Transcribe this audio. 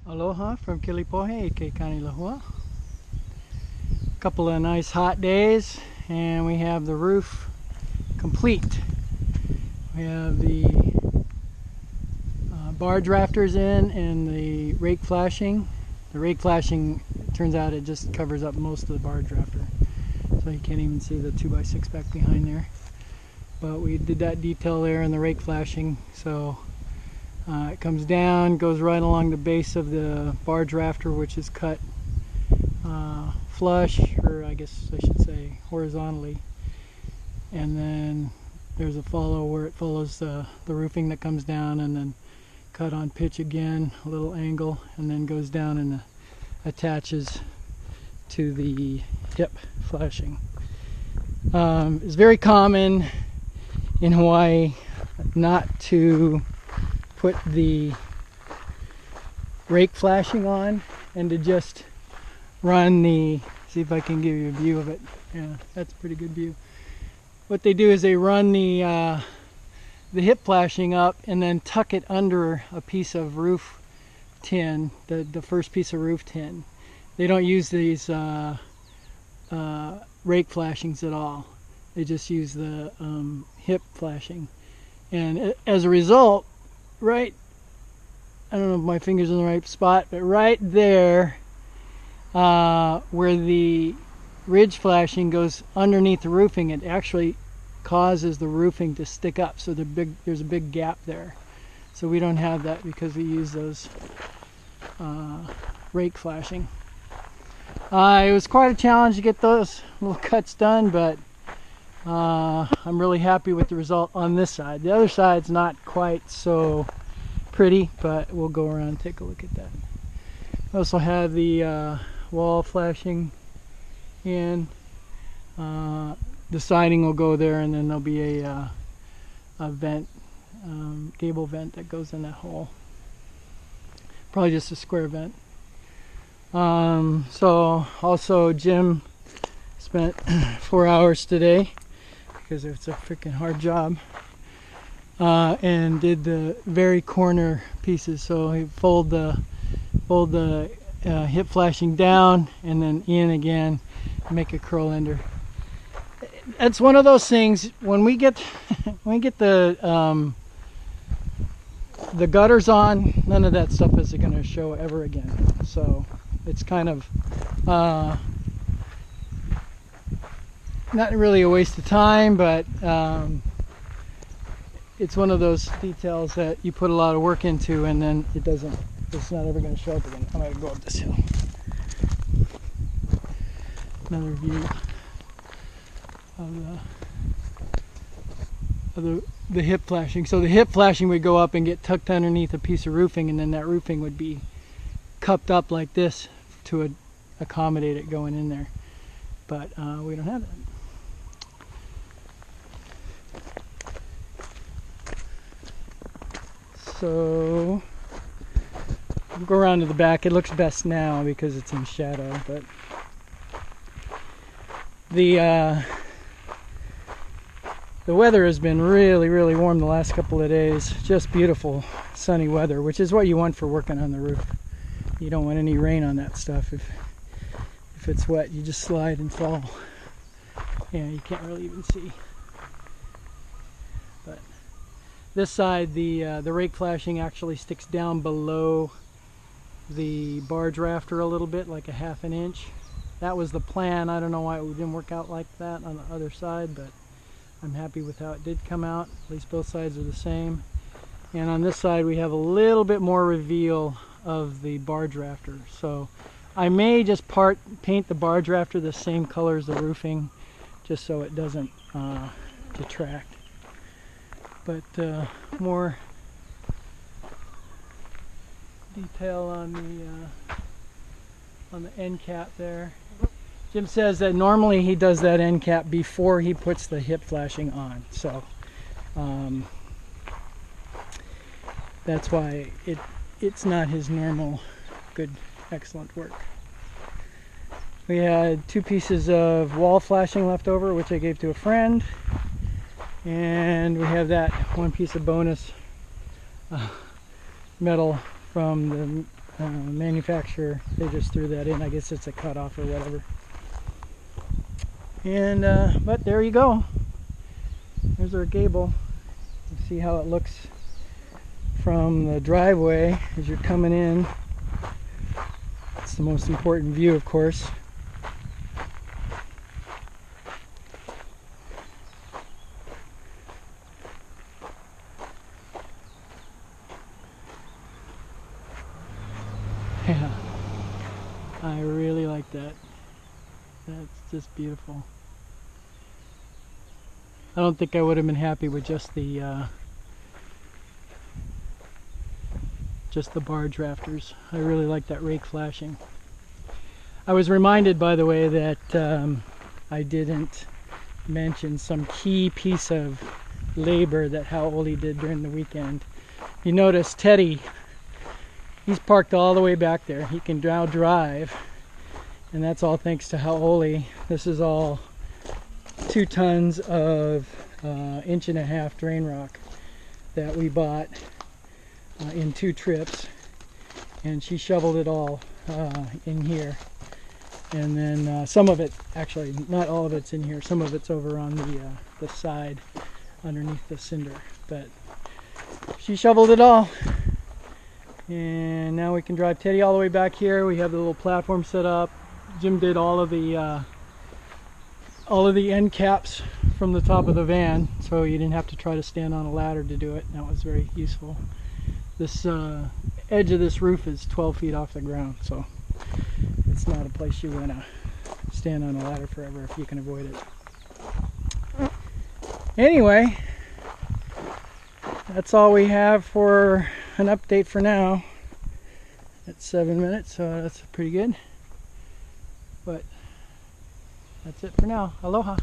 Aloha from Kilipohe, Ike Kanilahua. Couple of nice hot days, and we have the roof complete. We have the barge rafters in and the rake flashing. The rake flashing, turns out it just covers up most of the barge rafter, so you can't even see the 2x6 back behind there. But we did that detail there in the rake flashing, so it comes down, goes right along the base of the barge rafter, which is cut flush, or I guess I should say horizontally. And then there's a follow where it follows the roofing that comes down, and then cut on pitch again, a little angle, and then goes down and attaches to the hip flashing. It's very common in Hawaii not to put the rake flashing on and to just run the, see if I can give you a view of it. Yeah, that's a pretty good view. What they do is they run the hip flashing up and then tuck it under a piece of roof tin, the first piece of roof tin. They don't use these rake flashings at all. They just use the hip flashing. And as a result, right, I don't know if my finger's in the right spot, but right there where the ridge flashing goes underneath the roofing, it actually causes the roofing to stick up, so there's a big gap there. So we don't have that because we use those rake flashing. It was quite a challenge to get those little cuts done, but I'm really happy with the result on this side. The other side's not quite so pretty, but we'll go around and take a look at that. I also have the wall flashing in. The siding will go there, and then there'll be a vent, gable vent that goes in that hole. Probably just a square vent. So also Jim spent 4 hours today, because it's a freaking hard job, and did the very corner pieces. So he fold the hip flashing down and then in again, make a curl ender. It's one of those things, when we get the gutters on, none of that stuff is going to show ever again. So it's kind of not really a waste of time, but it's one of those details that you put a lot of work into, and then it's not ever going to show up again. I'm going to go up this hill. Another view of the hip flashing. So the hip flashing would go up and get tucked underneath a piece of roofing, and then that roofing would be cupped up like this to accommodate it going in there. But we don't have that. So we'll go around to the back. It looks best now because it's in shadow, but the weather has been really, really warm the last couple of days. Just beautiful sunny weather, which is what you want for working on the roof. You don't want any rain on that stuff. If it's wet, you just slide and fall. Yeah, you can't really even see. But this side, the rake flashing actually sticks down below the barge rafter a little bit, like a ½ inch. That was the plan. I don't know why it didn't work out like that on the other side, but I'm happy with how it did come out. At least both sides are the same. And on this side we have a little bit more reveal of the barge rafter. So I may just paint the barge rafter the same color as the roofing, just so it doesn't detract. But more detail on the end cap there. Jim says that normally he does that end cap before he puts the hip flashing on, so that's why it's not his normal good, excellent work. We had 2 pieces of wall flashing left over, which I gave to a friend, and we have that 1 piece of bonus metal from the manufacturer, they just threw that in. I guess it's a cutoff or whatever. And but there you go. There's our gable. You see how it looks from the driveway as you're coming in. It's the most important view, of course. Yeah, I really like that. That's just beautiful. I don't think I would have been happy with just the barge rafters. I really like that rake flashing. I was reminded, by the way, that I didn't mention some key piece of labor that Howoli did during the weekend. You notice Teddy, he's parked all the way back there. He can now drive, and that's all thanks to Howoli. This is all 2 tons of 1.5 inch drain rock that we bought in 2 trips, and she shoveled it all in here. And then some of it, actually not all of it's in here, some of it's over on the side underneath the cinder, but she shoveled it all. And now we can drive Teddy all the way back here. We have the little platform set up. Jim did all of the end caps from the top of the van, so you didn't have to try to stand on a ladder to do it. That was very useful. This edge of this roof is 12 feet off the ground, so it's not a place you want to stand on a ladder forever if you can avoid it. Anyway, that's all we have for an update for now. It's 7 minutes, so that's pretty good. But that's it for now. Aloha.